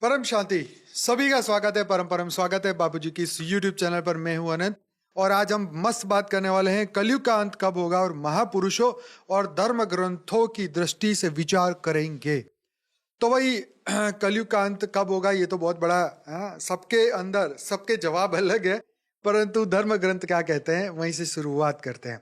परम शांति। सभी का स्वागत है, परम परम स्वागत है बापूजी की इस YouTube चैनल पर। मैं हूं अनंत और आज हम मस्त बात करने वाले हैं कलयुग का अंत कब होगा और महापुरुषों और धर्म ग्रंथों की दृष्टि से विचार करेंगे। तो भाई कलयुग का अंत कब होगा ये तो बहुत बड़ा सबके अंदर सबके जवाब अलग है, परंतु धर्म ग्रंथ क्या कहते हैं वहीं से शुरुआत करते हैं।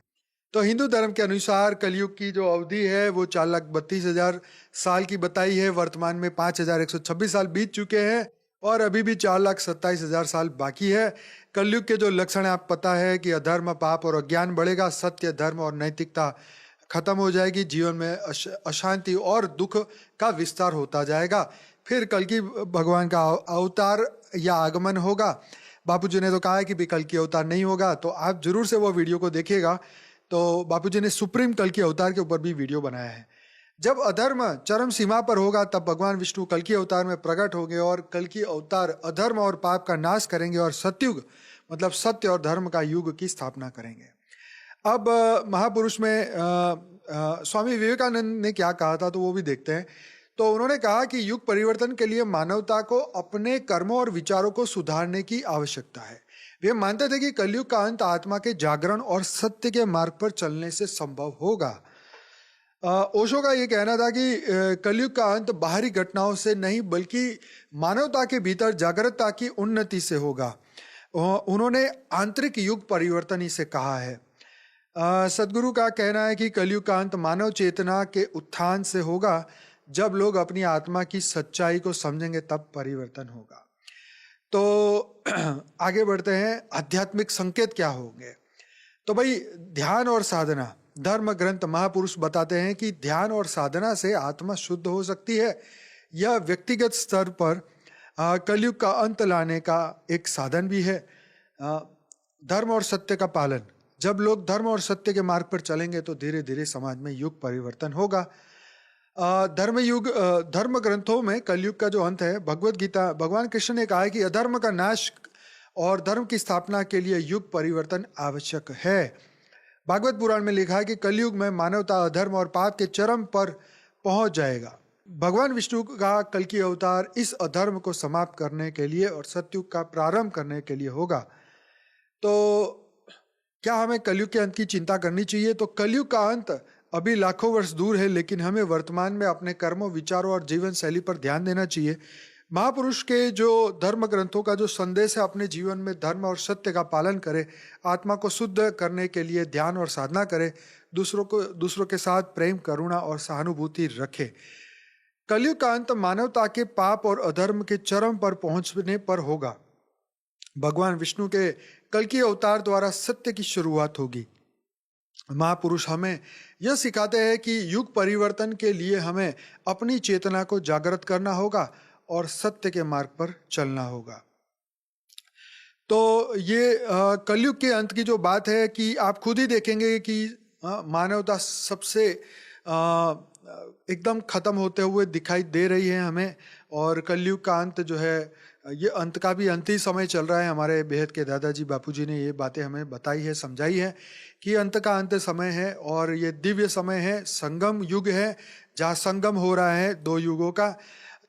तो हिंदू धर्म के अनुसार कलयुग की जो अवधि है वो 4,32,000 साल की बताई है। वर्तमान में 5,126 साल बीत चुके हैं और अभी भी 4,27,000 साल बाकी है। कलयुग के जो लक्षण है आप पता है कि अधर्म, पाप और अज्ञान बढ़ेगा, सत्य, धर्म और नैतिकता खत्म हो जाएगी, जीवन में अशांति और दुख का विस्तार होता जाएगा। फिर कल की भगवान का अवतार या आगमन होगा। बापूजी ने तो कहा है कि भी कल की अवतार नहीं होगा, तो आप जरूर से वो वीडियो को देखिएगा। तो बापूजी ने सुप्रीम कल की अवतार के ऊपर भी वीडियो बनाया है। जब अधर्म चरम सीमा पर होगा तब भगवान विष्णु कल की अवतार में प्रकट होंगे और कल की अवतार अधर्म और पाप का नाश करेंगे और सतयुग मतलब सत्य और धर्म का युग की स्थापना करेंगे। अब महापुरुष में स्वामी विवेकानंद ने क्या कहा था तो वो भी देखते हैं। तो उन्होंने कहा कि युग परिवर्तन के लिए मानवता को अपने कर्मों और विचारों को सुधारने की आवश्यकता है। वे मानते थे कि कलयुग का अंत आत्मा के जागरण और सत्य के मार्ग पर चलने से संभव होगा। ओशो का ये कहना था कि कलयुग का अंत बाहरी घटनाओं से नहीं बल्कि मानवता के भीतर जागरूकता की उन्नति से होगा। उन्होंने आंतरिक युग परिवर्तन इसे कहा है। सदगुरु का कहना है कि कलयुग का अंत मानव चेतना के उत्थान से होगा। जब लोग अपनी आत्मा की सच्चाई को समझेंगे तब परिवर्तन होगा। तो आगे बढ़ते हैं, आध्यात्मिक संकेत क्या होंगे। तो भाई ध्यान और साधना, धर्म ग्रंथ महापुरुष बताते हैं कि ध्यान और साधना से आत्मा शुद्ध हो सकती है। यह व्यक्तिगत स्तर पर कलयुग का अंत लाने का एक साधन भी है। धर्म और सत्य का पालन, जब लोग धर्म और सत्य के मार्ग पर चलेंगे तो धीरे धीरे समाज में युग परिवर्तन होगा। धर्म ग्रंथों में कलयुग का जो अंत है, भगवत गीता भगवान कृष्ण ने कहा है कि अधर्म का नाश और धर्म की स्थापना के लिए युग परिवर्तन आवश्यक है। भागवत पुराण में लिखा है कि कलयुग में मानवता अधर्म और पाप के चरम पर पहुंच जाएगा। भगवान विष्णु का कल की अवतार इस अधर्म को समाप्त करने के लिए और सतयुग का प्रारंभ करने के लिए होगा। तो क्या हमें कलयुग के अंत की चिंता करनी चाहिए? तो कलयुग का अंत अभी लाखों वर्ष दूर है, लेकिन हमें वर्तमान में अपने कर्मों, विचारों और जीवन शैली पर ध्यान देना चाहिए। महापुरुष के जो धर्म ग्रंथों का जो संदेश है, अपने जीवन में धर्म और सत्य का पालन करें, आत्मा को शुद्ध करने के लिए ध्यान और साधना करें, दूसरों के साथ प्रेम, करुणा और सहानुभूति रखें। कलयुग का अंत मानवता के पाप और अधर्म के चरम पर पहुंचने पर होगा। भगवान विष्णु के कल की अवतार द्वारा सत्य की शुरुआत होगी। महापुरुष हमें यह सिखाते हैं कि युग परिवर्तन के लिए हमें अपनी चेतना को जागृत करना होगा और सत्य के मार्ग पर चलना होगा। तो ये कलयुग के अंत की जो बात है कि आप खुद ही देखेंगे कि मानवता सबसे एकदम खत्म होते हुए दिखाई दे रही है हमें। और कलयुग का अंत जो है, ये अंत का भी अंत ही समय चल रहा है। हमारे बेहद के दादाजी बापूजी ने ये बातें हमें बताई है, समझाई है कि अंत का अंत समय है और ये दिव्य समय है, संगम युग है, जहाँ संगम हो रहा है दो युगों का।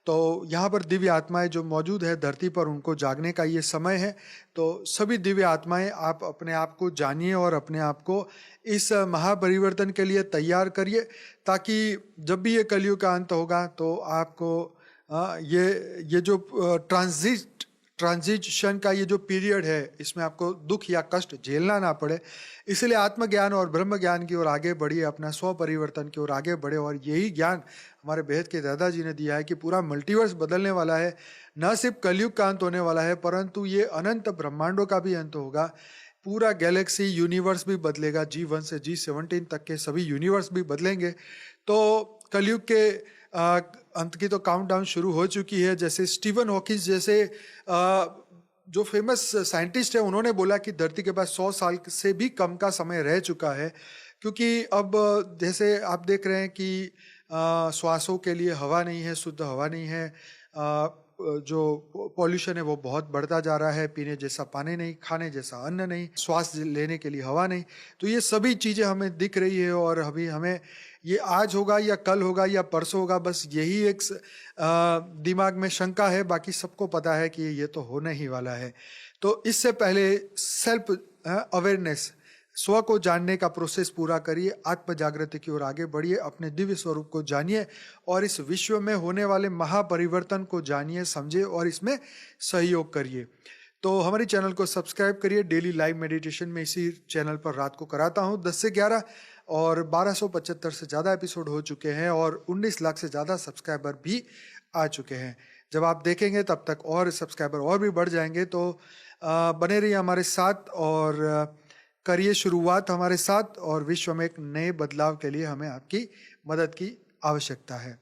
तो यहाँ पर दिव्य आत्माएं जो मौजूद है धरती पर, उनको जागने का ये समय है। तो सभी दिव्य आत्माएं, आप अपने आप को जानिए और अपने आप को इस महापरिवर्तन के लिए तैयार करिए, ताकि जब भी ये कलयुग का अंत होगा तो आपको ये जो ट्रांजिशन का ये जो पीरियड है, इसमें आपको दुख या कष्ट झेलना ना पड़े। इसलिए आत्मज्ञान और ब्रह्म ज्ञान की ओर आगे बढ़िए, अपना स्व परिवर्तन की ओर आगे बढ़े। और यही ज्ञान हमारे बेहद के दादाजी ने दिया है कि पूरा मल्टीवर्स बदलने वाला है। न सिर्फ कलयुग का अंत होने वाला है, परंतु ये अनंत ब्रह्मांडों का भी अंत होगा। पूरा गैलेक्सी यूनिवर्स भी बदलेगा, G1 से G17 तक के सभी यूनिवर्स भी बदलेंगे। तो कलयुग के अंत की तो काउंटडाउन शुरू हो चुकी है। जैसे स्टीवन हॉकिंस जैसे जो फेमस साइंटिस्ट है, उन्होंने बोला कि धरती के पास 100 साल से भी कम का समय रह चुका है। क्योंकि अब जैसे आप देख रहे हैं कि श्वासों के लिए हवा नहीं है, शुद्ध हवा नहीं है, जो पॉल्यूशन है वो बहुत बढ़ता जा रहा है, पीने जैसा पानी नहीं, खाने जैसा अन्न नहीं, श्वास लेने के लिए हवा नहीं। तो ये सभी चीज़ें हमें दिख रही है और अभी हमें ये आज होगा या कल होगा या परसों होगा, बस यही एक दिमाग में शंका है, बाकी सबको पता है कि ये तो होने ही वाला है। तो इससे पहले सेल्फ अवेयरनेस, स्व को जानने का प्रोसेस पूरा करिए, आत्म जागृति की ओर आगे बढ़िए, अपने दिव्य स्वरूप को जानिए और इस विश्व में होने वाले महापरिवर्तन को जानिए, समझिए और इसमें सहयोग करिए। तो हमारे चैनल को सब्सक्राइब करिए। डेली लाइव मेडिटेशन में इसी चैनल पर रात को कराता हूँ 10 से 11 और 1275 से ज़्यादा एपिसोड हो चुके हैं और 19 लाख से ज़्यादा सब्सक्राइबर भी आ चुके हैं। जब आप देखेंगे तब तक और सब्सक्राइबर और भी बढ़ जाएंगे। तो बने रहिए हमारे साथ और करिए शुरुआत हमारे साथ, और विश्व में एक नए बदलाव के लिए हमें आपकी मदद की आवश्यकता है।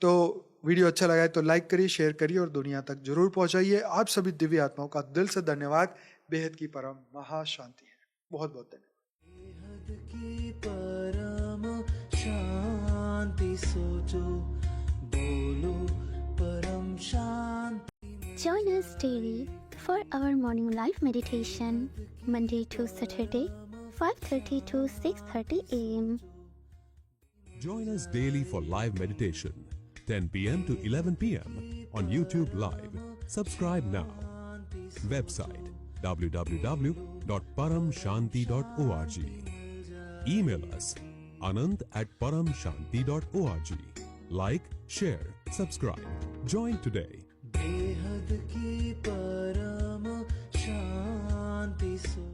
तो वीडियो अच्छा लगा है तो लाइक करिए, शेयर करिए और दुनिया तक जरूर पहुंचाइए। आप सभी दिव्य आत्माओं का दिल से धन्यवाद। बेहद की परम महाशांति है। बहुत बहुत धन्यवाद। बेहद की परम शांति सोचो, बोलो परम शांति। Join us daily for our morning live meditation, Monday to Saturday, 5:30 to 6:30 a.m. Join us daily for live meditation, 10 p.m. to 11 p.m. on YouTube Live. Subscribe now. Website www.paramshanti.org. Email us anand@paramshanti.org. Like, share, subscribe. Join today. बेहद की परम शांति सो